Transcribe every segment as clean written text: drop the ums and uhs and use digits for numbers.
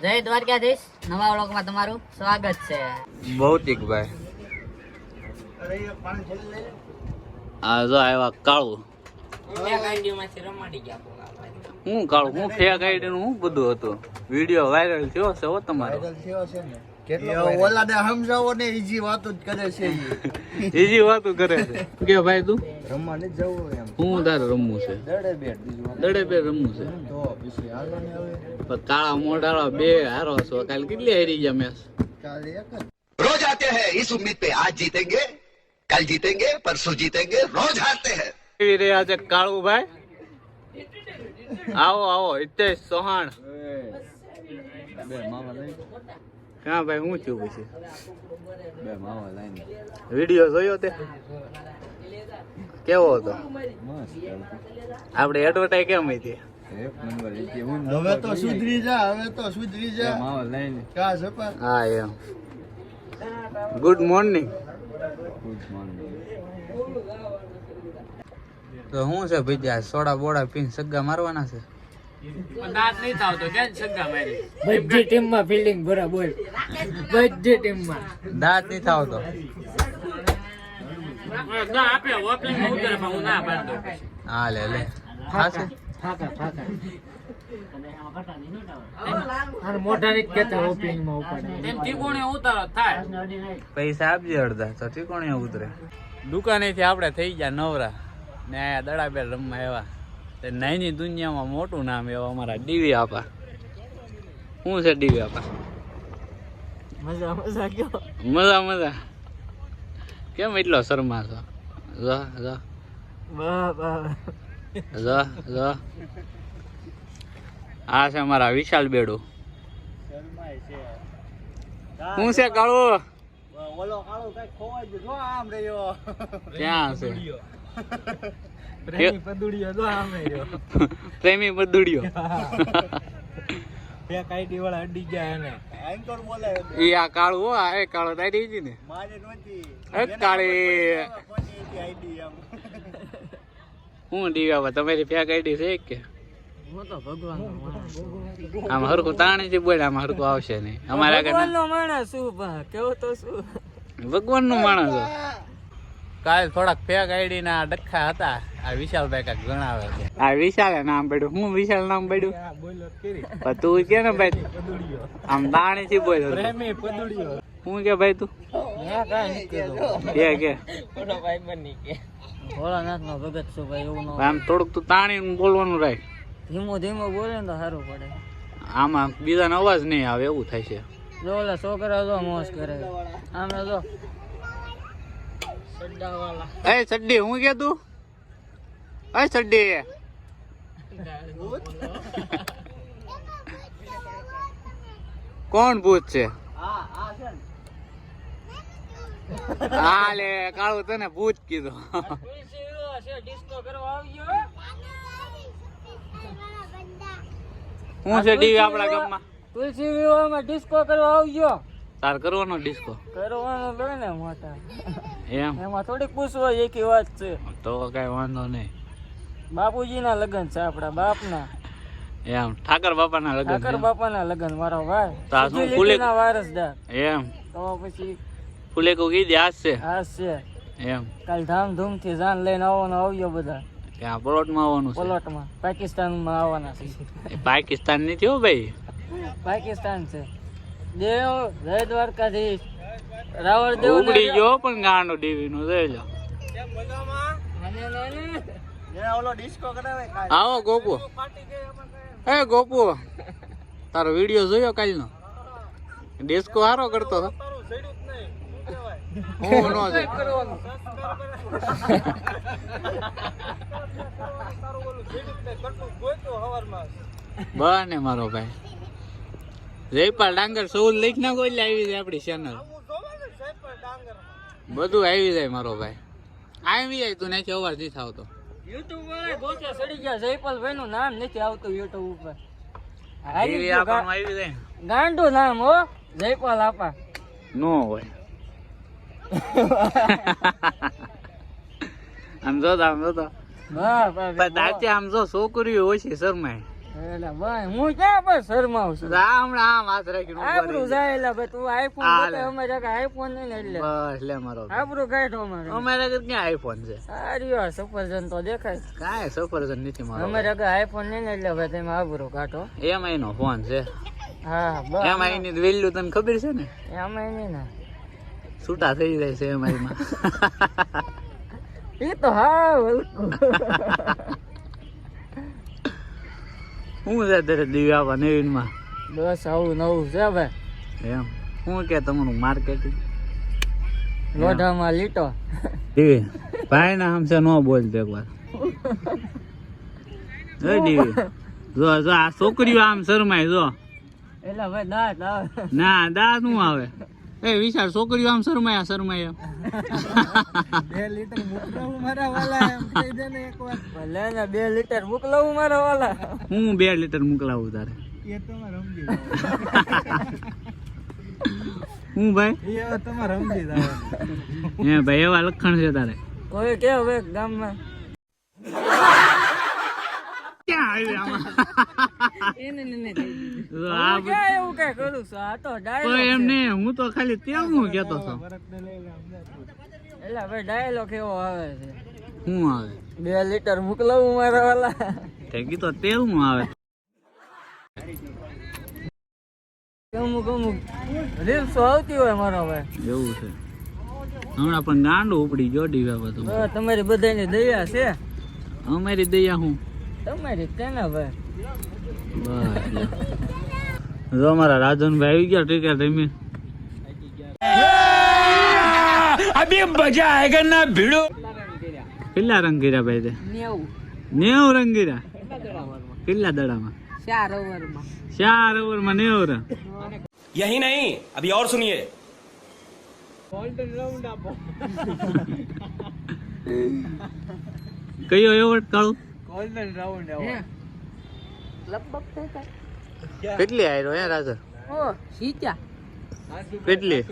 જય દ્વારકાધીશ, નવા વ્લોગમાં તમારું સ્વાગત છે. ભૌતિકભાઈ આ જો આવ્યા કાળું. હું કાળું હું ફેક આઈડી નું હું બધું હતું. વિડીયો વાયરલ થયો છે હો તમારો. ઓલાને સમજાવો ને ઈજી વાતો જ કરે છે. ઈજી વાતો કરે છે કે ભાઈ તું રમવા નથી જવું એમ. હું તારે રમવું છે દડે બે રમવું છે. તો પછી હાલો ને હવે પણ કાળા મોઢાળા બે હારો છો. કાલે કેટલી હારી ગયા મેચ? કાલે એક જ. रोज आते हैं इस उम्मीद पे आज जीतेंगे कल जीतेंगे परसों जीतेंगे रोज हारते हैं. કેવી રહ્યા છે કાળુભાઈ? આવો આવો હિતેશ ચૌહાણ. બે માવા લઈ ક્યાં ભાઈ હું થયું પછી? બે માવા લઈને વિડીયો જોયો તે કેવો હતો? મસ્ત આપણે એડવર્ટાઈઝ કેમ હતી? એક નંબર હવે તો સુધરી જા માવા લઈને કા સપા. હા એમ. Good morning. Good morning. તો શું છે ભાઈ આ સોડા બોડા પીને સગ્ગા મારવાના છે? દાંત નહીં થાવતો કે સગ્ગા મારી બધી ટીમમાં ફિલ્ડિંગ બરાબર, બધી ટીમમાં દાંત નહીં થાવતો. હા લે લે ખાશે મોટા ને કેતા ઓપનિંગમાં ઉપાડે. પૈસા આપજે અડધા તો ઠીકોણે ઉતરે. દુકાનેથી આપણે થઈ ગયા નવરા ને આયા દડાબેર રમવા આવ્યા. નાની દુનિયામાં મોટું નામ એવા અમારા ડીવી આપા. શું છે ડીવી આપા? મજા મજા કયો મજા મજા. કેમ એટલો શરમા છો? જા જા જા જા. આ છે અમારા વિશાલ બેડું. શું છે કાળું? ઓલો કાળો કઈ ખોવાઈ ગયો જો આમ રહ્યો. ક્યાં છે પ્રેમી પદુડિયો જો આમ રહ્યો. પ્રેમી બદુડિયો? ફેક આઈડી વાળા અડી ગયા એને એન્કર બોલાય. ઈ આ કાળું હો. આ એ કાળો તારી હતી ને? મારે નહોતી. એ કાળી કોની હતી આઈડી આમ. હું ડીવી આપા તમારી ફેક આઈડી છે કે? હું તો ભગવાન આમ હરખું તાણી થી બોલ. આમ હરખું આવશે નહીં અમારે આગળ. નો માણસ શું ભા કેવો તો શું ભગવાન નું માણસ છો. કાલ થોડાક ફેક આઈડી ના ડખા હતા. આ વિશાલભાઈ કાંઈક ગણાવે છે. આ વિશાલે નામ પડ્યું. હું વિશાલ નામ પડ્યું? બોલો કરી પણ તું કે ને ભાઈ પદુડિયો. આમ તાણી થી બોલ. પ્રેમી પદુડિયો. હું કે ભાઈ તું મેં કાંઈ નહીં કીધું. કે ભોળાનાથ નો ભગત છું ભાઈ, એવું નો આમ થોડુંક તું તાણી બોલવાનું રાખ. ધીમો ધીમો બોલે ને તો સારું પડે. આમાં બીજાનો અવાજ નહીં આવે એવું થાય છે. જો ઓલા છોકરા જો મોજ કરે આમે જો એ સડ્ડી હું કે તું? એ સડ્ડી કોણ ભૂત છે? હા લે કાળું તને ભૂત કીધું. ડિસ્કો કરવા આવ્યો. હું છે ડીવી આપણા ગામમાં? તુલસી વિવાહમાં ડિસ્કો કરવા આવજો. તાર કરવાનો ડિસ્કો? કરવાનો લે ને મોટા. એમ એમાં થોડીક પૂછવા એકી વાત છે. તો કઈ વાંધો નહીં. બાપુજીના લગ્ન છે, આપણા બાપના. એમ ઠાકર બાપાના લગ્ન ઠાકર છે? બાપાના લગ્ન, મારો ભાઈ તો આ શું સુજી ફૂલે- લીટીના વારસદાર. એમ તો પછી ફૂલે કો કીધી આજ છે આ છે એમ કાલ ધામધૂમ થી જાન લઈને આવવાનો આવ્યો બધા કે આ પ્લોટમાં આવવાનું છે? પલોટમાં પાકિસ્તાનમાં આવવાના છે. એ પાકિસ્તાન ની થયો ભાઈ. પાકિસ્તાન છે. દેવ જય દ્વારકાધીશ. રાવણ દેવ ઉગડી ગયો પણ ગાંડો ડીવી નો જોઈ લો. ઓલો ડિસ્કો કરાવે કાલ. આવો ગોપુ. એ ગોપુ તારો વિડીયો જોયો કાલનો? ડિસ્કો હારો કરતો હતો. હું નો જોઈ. બને મારો ભાઈ જયપાલ ડાંગર સૌ લઈ નાખો એટલે આવી જાય આપડી ચેનલ. બધું આવી જાય મારો ભાઈ. આવી જાય તું નથી અવાજ નથી આવતો. યુટ્યુબ વાળા ગોચે સડી ગયા. જયપાલભાઈ નું નામ નથી આવતું યુટ્યુબ ઉપર. ટીવી આપવાનું આવી જાય. ગાંડું નામ હો જયપાલ આપા. નો હોય. આમ જો આમ જો વાહ વાહ દાંતે આમ જો છોકરીઓ ઓછી શરમાય. એટલે ભાઈ હું ક્યાં બસ શરમાવું છું આ હમણાં આમ હાથ રાખીને ઊભા આબરૂ રહી જાય એટલે ભાઈ તું આઈફોન હાલે. બતાય અમારે કાંઈ આઈફોન નહીં ને એટલે બસ લે મારો આબરૂ કાઢો અમારે અમારે ઘરે ક્યાં આઈફોન છે સારી વાર સફરજન તો દેખાય કાંઈ સફરજન નથી મારો અમારે કાંઈ આઈફોન નહીં ને એટલે ભાઈ તમે આબરૂ કાઢો એમાં એનો ફોન છે હા બસ એમાં એની વેલ્યુ તને ખબર છે ને એમાં નહીં ને છૂટા થઈ જાય છે એમાં એ તો હા હલકું શું છે તારે દિવ્યા આપવા નવીનમાં બસ આવું નવું છે ભાઈ એમ શું કે તમારું માર્કેટિંગ લોઢામાં લીટો દીવી ભાઈ ના હમસે ન બોલતો એકવાર દીવી જો જો આ છોકરીઓ આમ શરમાય જો એટલે ભાઈ દાંત આવે ના દા શું આવે એ વિચાર છોકરીઓ આમ શરમાય 2 લીટર મોકલાવું મારા વાલા એમ કહી દે ને એકવાર. ભલે ને 2 લીટર મોકલાવું મારા વાલા હું 2 લીટર મોકલાવું તારે એ તમારે સમજી હું ભાઈ જાવ. એ તમારે સમજી જાવ. હે ભાઈ એવા લખણ છે તારે કોઈ કે હવે ગામમાં ક્યાં આવી આમાં જો આ હું ક્યાં એવું કઈ કરું છું આ તો કોઈ ડાયલોગ એમ નહીં હું તો ખાલી તેવું કહેતો હતો એટલે ભાઈ ડાયલોગ એવો આવે છે શું આવે 2 લીટર મોકલાવું મારા વાલા ઠેકી તો તેવું આવે અમુક રીલ્સ આવતી હોય મારો ભાઈ એવું છે હમણાં પણ ગાંડું ઉપડી ગયો ડીવા બધું બસ તમારી બધાની દયા છે અમારી દયા હું તમારી કેના ભાઈ બસ લે. જો અમારા રાજનભાઈ આવી ગયા ઠીક રમી અભી મજા આયેગા ના ભીડો કેટલા રંગ કર્યા ભાઈ તે 90 રંગ કર્યા કેટલા દડામાં 4 ઓવરમાં 90 રન यही नहीं अभी और सुनिए કયો એવોર્ડ કાળું ગોલ્ડન રાઉન્ડ આવો. કેટલી આવ્યો હે રાજા કેટલી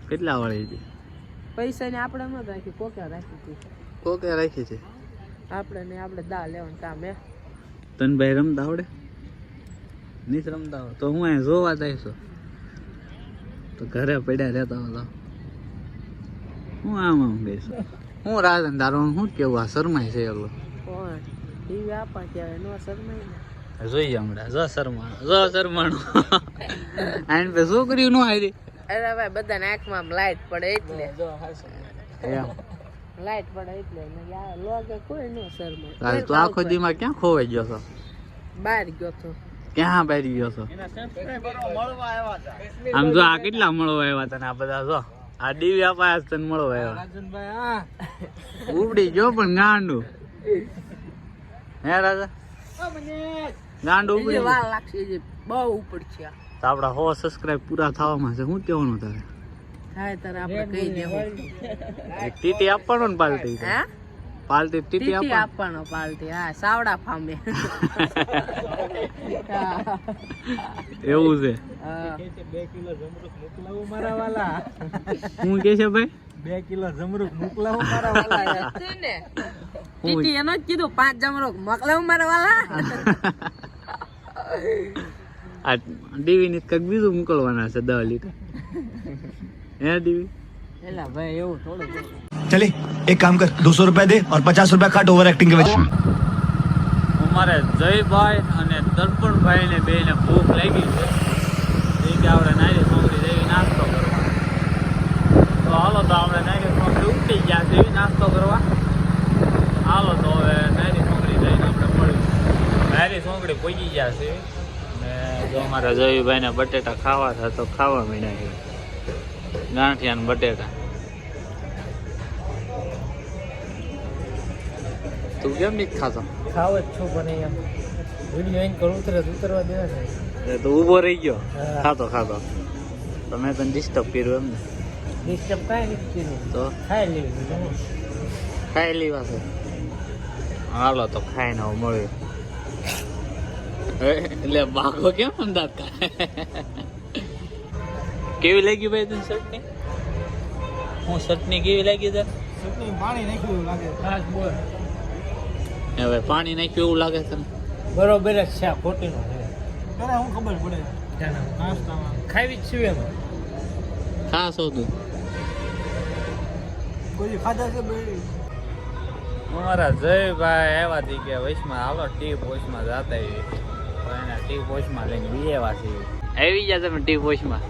કેટલા વાળી હતી પૈસા ને આપણે ન રાખી કોકે રાખી હતી કોકે રાખી છે આપણે દા લેવાનું કામ હે તને ભાઈ રમતા આવડે નહીં રમતા આવડે તો હું અહીંયા જોવા જાય છું તો ઘરે પડ્યા રહેતા હતા હું આમ ગઈશું હું રાજન તારું શું કેવું આ શરમાય છે એકલો કોણ ટીવી આપા ત્યારે નો શરમાય ને જોઈએ હમણાં જો શરમાણું આઈને પે છોકરીઓ નો હારી અરે ભાઈ બધાને આંખમાં લાઈટ પડે એટલે એમ લાઈટ પડે એટલે લોગે કોઈ નો શરમાય તારે તું આખો દીમાં ક્યાં ખોવાઈ ગયો છો બહાર ગયો તો ક્યાં બેરી ગયો છો આમ જો આ કેટલા મળવા આવ્યા તને આ બધા જો આ ડીવી આપા તને મળવા આવ્યા રાજનભાઈ હા ઉપડી ગયો પણ ગાંડું હે રાજા ગાંડું ઉપડી વાર લાગશે જે બહુ ઉપર છે તો આપડા 100 સબસ્ક્રાઇબ પૂરા થવામાં છે શું કહેવાનું તારે હા તારે આપણે કહી દેવું એક ટીટી આપવાનો ને પાર્ટી હે પાર્ટી ટીટી ટીટી આપવાનો આપવાનો પાલટી હા સાવડા ફામે એવું છે હા 2 કિલો જમરૂખ મોકલાવું મારા વાલા. શું કે છે ભાઈ 2 કિલો જમરૂખ મોકલાવું મારા વાલા. ને ટીટી એનો જ કીધું 5 જમરો મોકલાવું મારા વાલા આ ડીવી ની કંઈક બીજું મોકલવાના છે 10 લીટર હે ડીવી એલા ભાઈ એવું થોડું चले एक काम कर 200 रुपया दे और 50 रुपया काट ओवर एक्टिंग के वजह અમારે જયભાઈ અને દર્પણભાઈ ને બે ને ભૂખ લાગી છે એ કે આપણે નારી છોકરી જેવી નાસ્તો કરવા તો હાલો તો આપણે નારી છોકરી ઉઠી ગયા છે એવી નાસ્તો કરવા હાલો તો હવે નારી છોકરી જઈને આપણે મળ્યું નારી છોકરી પહોંચી ગયા છે ને જો અમારા જયભાઈ ને બટેટા ખાવા હતા તો ખાવા માંડ્યા છે ગાંઠિયા ને બટેટા તું કેમ નહીં ખાતો ખાવ જ છું પણ એમ વિડીયો એન કરું ઉતરવા દેવા છે તો ઊભો રહી ગયો ખાતો ખાતો તો મેં તને ડિસ્ટર્બ કર્યું એમ ને ડિસ્ટર્બ કાંઈ નથી કીધું તો ખાઈ લેવું ખાઈ લેવા છે હાલો તો ખાઈને આવું મળ્યું એટલે બાઘો કેમ અમદાવાદ ખાય કેવી લાગી ભાઈ તને ચટણી હું ચટણી કેવી લાગી તને ચટણી પાણી નાખ્યું લાગે. ખાસ બોલ હવે પાણી નાખ્યું એવું લાગે તને બરોબર જ છે ખોટીનો છે ત્યારે હું ખબર પડે નાસ્તામાં ખાવી જ છું એમ ખાસ હતું કોઈ ખાધા છે ભાઈ અમારા જયભાઈ આવ્યા હતી કે વૈશમાં હાલો ટી પોસ્ટમાં જતા એવી એના ટી પોસ્ટમાં લઈને બીએવા છે આવી ગયા તમે ટી પોસ્ટમાં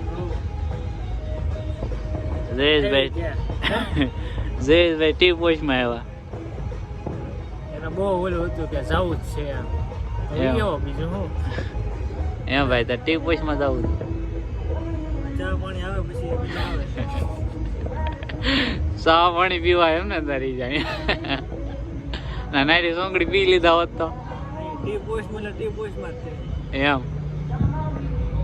જયેશભાઈ જયેશભાઈ ટી પોસ્ટમાં આવ્યા એને બહુ ઓલું હતું કે જવું જ છે એમ કેવો બીજું શું એમ ભાઈ તો ટી પોસ્ટમાં જવું ચા પાણી આવે પછી બીજું આવે ચા પાણી પીવા એમ ને તારી જાય ના નારી સોંગડી પી લીધા હોત તો ટી પોસ્ટમાં જ છે એમ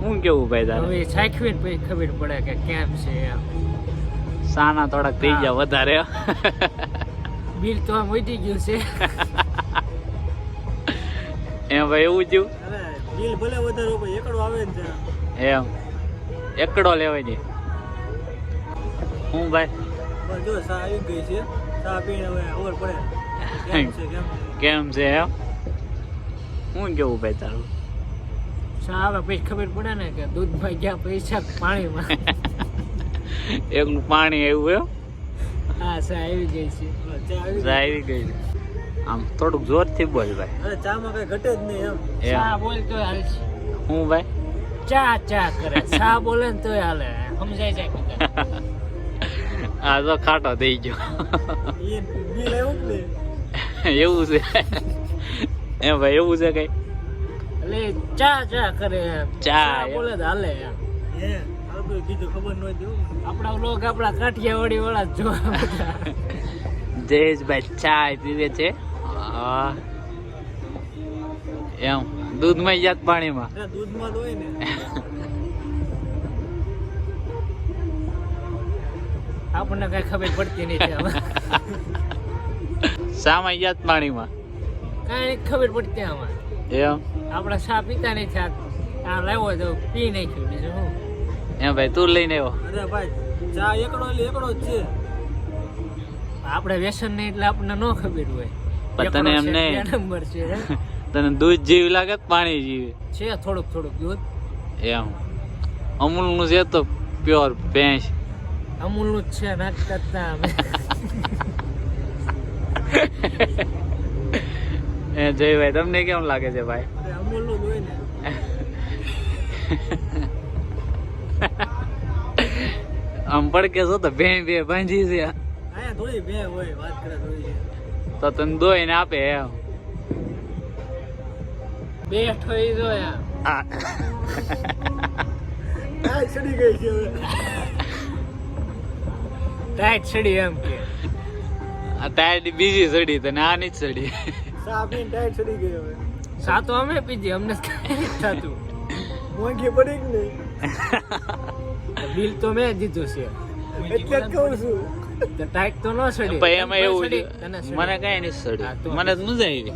હું કેવું ભાઈ તારે હવે ચાખવીને પછી ખબર પડે કે કેમ છે એમ સાના થોડાક થઈ ગયા વધારે બિલ તો આમ વધી ગયું છે એમ ભાઈ એવું થયું અરે બિલ ભલે વધારે હોય એકડો આવે ને એમ એકડો લેવાય ને હું ભાઈ પણ જો સા આવી ગઈ છે સા પીને હવે ખબર પડે કેમ છે એમ હું કેવું ભાઈ તારું સા આવે પછી ખબર પડે ને કે દૂધમાં ગયા પૈસા પાણીમાં એકલું પાણી આવ્યું એમ હા સા આવી ગઈ છે ચા આવી ગઈ આમ થોડુંક જોરથી બોલ ભાઈ અરે ચામાં કઈ ઘટે જ નહીં એમ એમ. ચા બોલ તો હાલ છે હું ભાઈ ચા ચા કરે ચા બોલે ને તોય હાલે સમજાય જાય બધા આ તો ખાટો થઈ ગયો એ બિલ આવ્યું ને એવું છે એમ ભાઈ એવું છે કઈ એટલે ચા ચા કરે ચા એમ. બોલે તો હાલે એમ હે આ તો કીધું ખબર ન હતી આપણા લોક આપણા કાઠિયાવાડી વાળા જ જોવા બધા જયેશભાઈ ચા પીવે છે હા. એમ દૂધમાં યાદ પાણીમાં અરે દૂધમાં તો હોય ને આપણને કઈ ખબર પડતી નથી આમાં શામાં યાદ પાણીમાં કઈ ખબર પડતી આમાં એમ આપણે ચા પીતા નથી આ લાવ્યો તો પી નાખ્યું બીજું શું એમ ભાઈ તું લઈને આવ્યો અરે ભાઈ ચા એકડો જ છે આપણે વ્યસન નહીં એટલે આપણને ન ખબર હોય પણ તને એમ એકડો છે, નહીં. બે નંબર છે હે? તને દૂધ જેવી લાગે કે પાણી જેવી છે થોડુંક દૂધ એમ અમૂલનું છે તો પ્યોર ભેંસ અમૂલનું જ છે નાખતા અમે એ જયભાઈ તમને કેમ લાગે છે ભાઈ અરે અમૂલનું જ હોય ને આમ પડકે છો તો બે ભાંજી છે અહીંયા થોડી બે હોય વાત કરે થોડી તો તને દોઈને આપે એમ બે ઠોઈ જોયા આ ટાઈટ ચડી ગઈ છે હવે ટાઈટ ચડી એમ કે આ ટાયર બીજી સડી તને આ નહીં સડી સા પીને ટાઈટ ચડી ગઈ હવે સા તો અમે પીધી અમને કઈ થતું મોંઘી પડી કે નહીં બિલ તો મેં દીધું છે એટલે જ કહું છું તો ટાઈટ તો ન ચડી ભાઈ એમાં એવું ચડી, છે તને ચડી. મને કઈ નહીં હા, સડી તો મને તો મજા આવી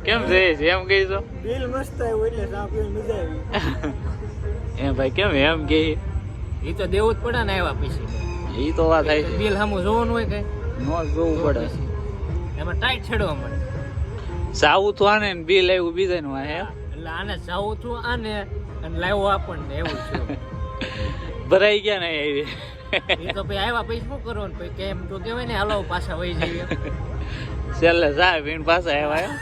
કેમ છે એમ કહીશું બિલ મસ્ત આવ્યું એટલે સા પીને મજા આવી એમ ભાઈ કેમ એમ કે એ તો દેવું જ પડે ને આવ્યા પછી એ તો વાત થાય છે બિલ સામું જોવાનું હોય કઈ નો જોવું પડે એમાં ટાઈટ છેડવા મળે સાવું તો આને ને બિલ આવ્યું બીજા નું હે એટલે આને જાવું છું આને અને લાવ્યો આપણને એવું છે ભરાઈ ગયા ને એવી એ તો પછી આવ્યા પછી શું કરવાનું પછી કેમ તો કહેવાય ને હાલો પાછા વહી જઈએ છેલ્લે સાહેબ એની પાસે આવ્યા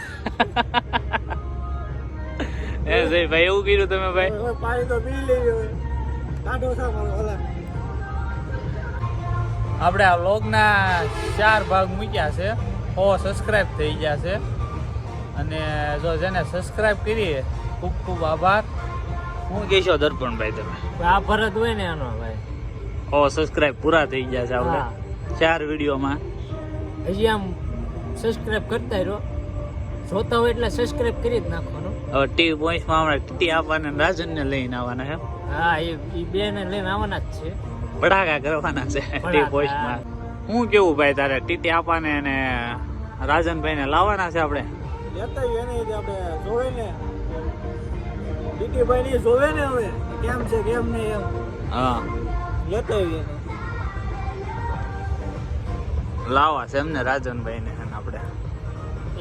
એ જય ભાઈ એવું કીધું તમે ભાઈ પાણી તો પી લઈએ કાઢો સા મારો ઓલા આપણે આ વ્લોગના 4 ભાગ મૂક્યા છે 100 સબસ્ક્રાઇબ થઈ ગયા છે અને જો જેને સબસ્ક્રાઇબ કરી ખૂબ ખૂબ આભાર હું કહેશો દર્પણભાઈ તમે આ ભરત હોય ને એનો ભાઈ 100 સબસ્ક્રાઇબ પૂરા થઈ ગયા છે આપણે 4 વિડીયોમાં હજી આમ સબસ્ક્રાઇબ કરતા રહ્યો જોતા હોય એટલે સબસ્ક્રાઇબ કરી જ નાખવાનું હવે ટી પોઈન્ટમાં હમણાં ટી આપવાને રાજનને લઈને આવવાના છે હા એ બે ને લઈને આવવાના જ છે ભડાકા કરવાના છે ટી પોઈન્ટમાં હું કેવું ભાઈ તારે ટીટી આપવાને અને રાજનભાઈને લાવવાના છે આપણે લેતા એને આપણે જોવે ને ટીટીભાઈ ની જોવે ને હવે કેમ છે કેમ નહીં એમ હા લેતા લાવા છે એમને રાજનભાઈ ને આપણે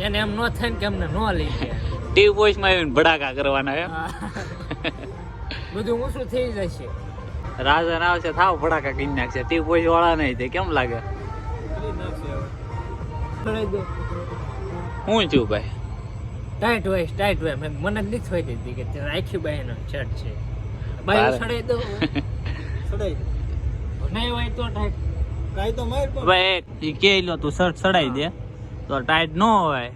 એને એમ ન થાય ને કે અમને ન લઈ ગયા. ટી પોઈસ માં આવીને ભડાકા કરવાના એમ. બધું ઊંચું થઈ જશે. રાજન આવશે થાવ ભડાકા કરી નાખશે. ટી પોઈસ વાળા નહીં તે કેમ લાગે? હું છું ભાઈ ટાઈટ હોય મને નથી થઈ દીધી કે તે આખી બાઈનો શર્ટ છે. બાઈ તારે. સડાઈ દો સડાઈ દે. નહીં હોય તો ટાઈટ. કાંઈ તો માર પણ. ભાઈ ઈ કે લો તું શર્ટ ચડાઈ દે તો ટાઈટ ન હોય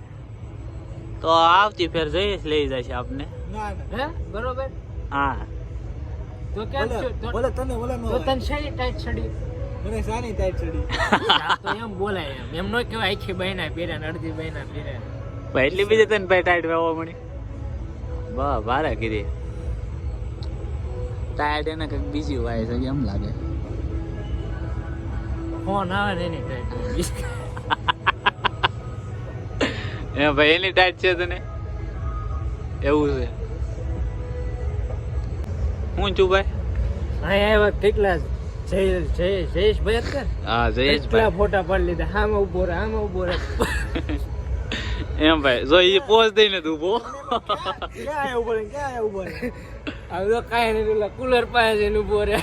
તો આવતી ફેર જઈશ લઈ જશે આપને. ના ના હે બરોબર. હા તો કેમ બોલે છો? બોલે તને બોલે નો તો તને શેની ટાઈટ સડી? મને સાની ટાઈટ ચડી. આ તો એમ બોલાય એમ ન કહેવાય આખી બાઈના પહેર્યા ને અડધી બાઈના પહેર્યા. ભાઈ એટલી બીજી તને ભાઈ ટાઈટ વેવા મળી બા ભારે કીધી ટાઈટ એને કંઈક બીજી વાય છે એમ લાગે. ફોન આવે ને એની ટાઈટ એ ભાઈ એની ટાઈટ છે તને એવું છે. હું છું ભાઈ અહીંયા આવ્યા કેટલા જયેશભાઈ હતા. હા કેટલા જયેશભાઈ ફોટા પાડી લીધા. આમાં ઉભો રહે આમાં ઉભો રહે. એમ ભાઈ જો એ પોઝ દઈને તું બો ક્યાં આયા ઉભો રહે ક્યાં આયા ઉભો રહે. હવે તો કાંઈ નહીં પેલા કુલર પાસે જઈને ઉભો રહે.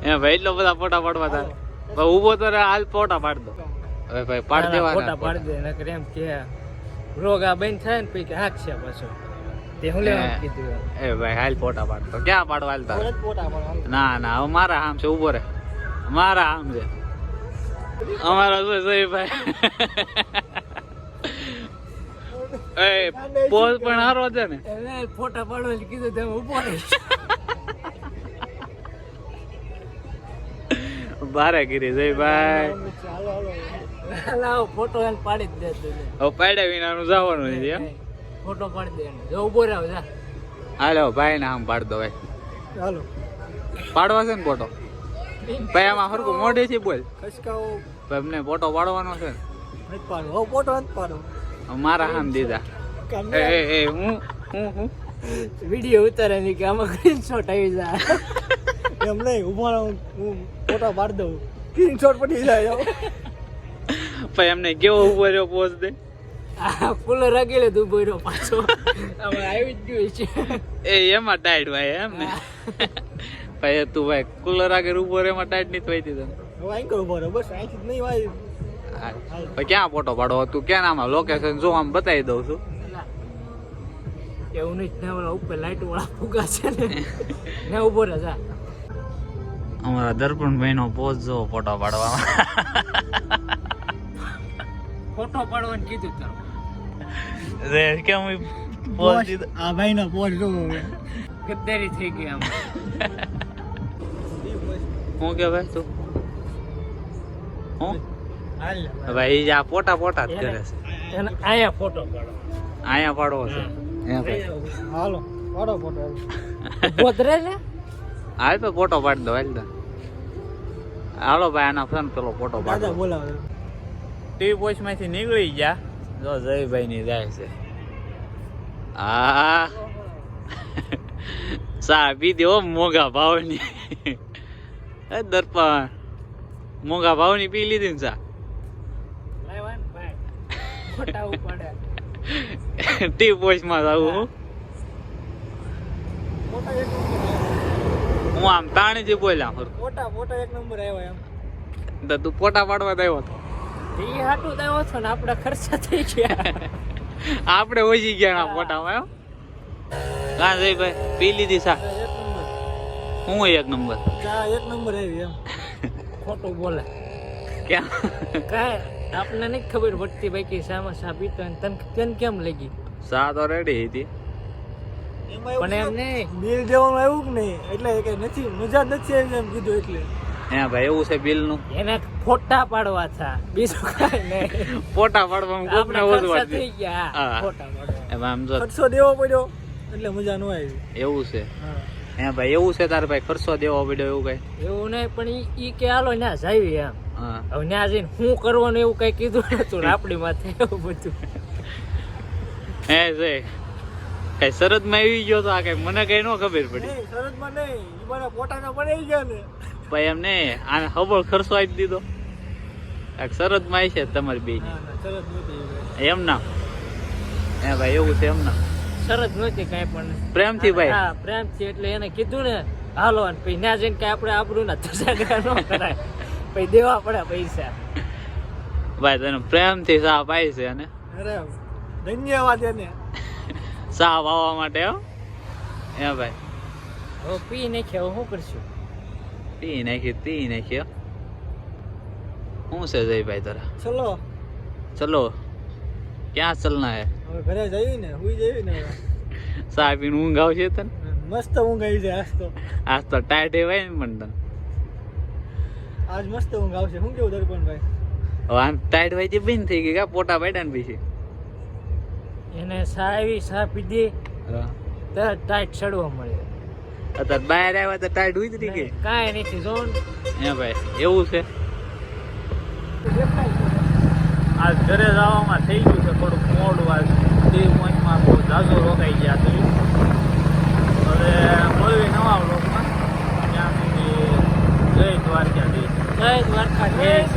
એમ ભાઈ એટલો બધા ફોટા પાડવા તારે ભાઈ ઉભો તો રહે, હાલ ફોટા પાડ દો. હવે ભાઈ પાડ ફોટા દેવાના પાડી દે નકર એમ કે રોગ આ બંધ થાય ને પછી કે હાંકશે પાછો. તે હું લેવા કીધું. એ ભાઈ હાલ ફોટા પાડ તો ક્યાં પાડવા હાલ તારે? ફોટા પાડવા. ના ના હવે મારા આમ છે ઉભો રે મારા આમ છે અમારા ભાઈ એ પોઝ પણ હારો છે ને. એને ફોટા પાડવા કીધું તમે ઉભો રહે. બારે ગીરી જય ભાઈ ચાલો હાલો. લાવો ફોટો એને પાડી જ દે તું. હવે પાડ્યા વિનાનું જવાનું નથી એમ. ફોટો પાડી દે એને. જો ઉભો રહો જા. હાલો ભાઈ ને આમ પાડ દો ભાઈ ચાલો પાડવા છે ને ફોટો ભાઈ આમાં હરકું મોઢે છે બોલ ખસકાઓ ભાઈ અમને ફોટો પાડવાનો છે ને નથી પાડો. હવે ફોટો નથી પાડો. મારા આમ દીધા એ હું વિડીયો ઉતારે ની કે આમાં સ્ક્રીનશોટ આવી જાય. એમ નહીં ઉભો રહો હું ફોટા પાડી દઉં. સ્ક્રીનશોટ પડી જાય. ભાઈ એમને કેવો ઉભો રહ્યો પોઝ દે આ કુલર આગળ જ ઉભો રહ્યો પાછો. આમાં આવી જ ગયું છે. એ એમાં ટાઈટ ભાઈ એમ ને ભાઈ તું ભાઈ કુલર આગળ ઉભો રે એમાં ટાઈટ નહીં થઈ તને હવે અહીં કરો ઉભો રહો બસ અહીંથી જ નહીં વાય. ભાઈ ક્યાં ફોટો પાડો તું ક્યાં આમાં લોકેશન જો આમ બતાવી દઉં છું. એવું નહીં ને ઓલા ઉપર લાઈટ વાળા ફુગા છે ને ઉભો રહે જા. અમારા દર્પણભાઈ નો પોઝ જો ફોટો પાડવામાં ફોટો પાડવાનું કીધું તારું. કેમ પોઝ દીધો આ ભાઈનો પોઝ જો હવે. ગદ્દારી થઈ ગઈ આમ. હું કે ભાઈ તું હું હાલ ભાઈ આ પોટા પોટા જ કરે છે એને આયા ફોટો પાડો. અહીંયા પાડવો છે હે ભાઈ હાલો પાડો ફોટો. ગોદરે છે. હાલ તો ફોટો પાડી દો હાલ તો હાલો ભાઈ આના ફોન પેલો ફોટો દાદા પાડો બોલાવે. ટીવી પોસ્ટ માંથી નીકળી ગયા જો જયભાઈ ની જાય છે આ ચા પીધી હો મોંઘા ભાવની દર્પણ મોંઘા ભાવની પી લીધી ને ચા લાવ્યા ને ભાઈ ફોટા ઉપાડે. ટીવી પોસ્ટ માં જવું ફોટા એક નંબર આવ્યા. હું આમ તાણી જ બોલ્યા હરખું. ફોટા એક નંબર આવ્યા એમ. તો તું ફોટા પાડવા આવ્યો હતો એ હાટું તો આવ્યો છો ને આપડા ખર્ચા થઈ ગયા. આપણે ઓછી ગયા ના ફોટામાં એમ કાં જયભાઈ પી લીધી ચા એક નંબર હું એક નંબર ચા એક નંબર આવી એમ. ખોટું બોલે ક્યાં કાંઈ આપને નહીં ખબર પડતી બાકી સામા સા પીતો હોય ને તને કેમ લાગી? ચા તો રેડી હતી એમાં પણ એવું એમ નહીં. બિલ દેવાનું આવ્યું કે નહીં એટલે કે નથી મજા નથી આવી એમ કીધું એટલે. હે ભાઈ એવું છે બિલ નું એને ફોટા પાડવા થા બીજું કાંઈ નહીં. ફોટા પાડવામાં કોકને આપણા ઓછું ખર્ચા થઈ વાંચી ગયા. હા. ફોટા પાડવા. એમાં આમ જો ખર્ચો દેવો પડ્યો એટલે મજા ન આવી. એવું છે હા હે ભાઈ એવું છે તારે ભાઈ ખર્ચો દેવો પડ્યો એવું કઈ એવું નહીં પણ ઈ કે હાલો ન્યા જાવી એમ. હા હવે ન્યા જઈને શું કરવાનું એવું કઈ કીધું નતું ને આપણી માથે એવું બધું. હે છે કઈ શરત માં આવી ગયો તો આ કઈ મને કઈ નો ખબર પડી નહીં શરતમાં નહીં ઈ મારા પોતાના બનાવી ગયા ને. ભાઈ એમ ને આને ખબર ખર્ચો આપી દીધો શરત માં છે તમારી બે ના ના શરત નહોતી એમ ના હે ભાઈ એવું છે એમ ના શરત નહોતી કાંઈ પણ પ્રેમથી ભાઈ હા પ્રેમથી એટલે એને કીધું ને હાલો ને પછી ના જઈને કાંઈ આપણે આબરૂ ના ધજાગરા ન કરાય પછી દેવા પડે પૈસા ભાઈ તને પ્રેમથી સા પાય છે અને અરે ધન્યવાદ એને સા વાવવા માટે હો હે ભાઈ હવે પી નાખ્યા હવે શું કરશું પી નાખ્યો શું છે જયભાઈ તારા ચલો ચલો ક્યાં ચલના હે હવે ઘરે જઈએ ને હુઈ જઈએ ને હવે. સા પીને ઊંઘ આવશે તને મસ્ત ઊંઘ આવી જાય આજ તો ટાઈટ એવાય ને પણ તને આજ મસ્ત ઊંઘ આવશે શું કેવું દર્પણભાઈ હવે આમ ટાઈટ વાય બંધ થઈ ગઈ કા પોટા પાડ્યા ને પછી એને સા આવી સા પીધી તરત ટાઈટ ચડવા મળે અત્યારે બહાર આવ્યા તો ટાઈટ ઉતરી ગઈ કાંઈ નથી જોન હે ભાઈ એવું છે આજ ઘરે જવામાં થઈ ગયું છે થોડુંક મોડું આજ દેવમાં બહુ ઝાઝો રોકાઈ ગયા તો હવે મળવી નવા વ્લોગમાં ત્યાં સુધી જય દ્વારકાધીશ જય દ્વારકાધીશ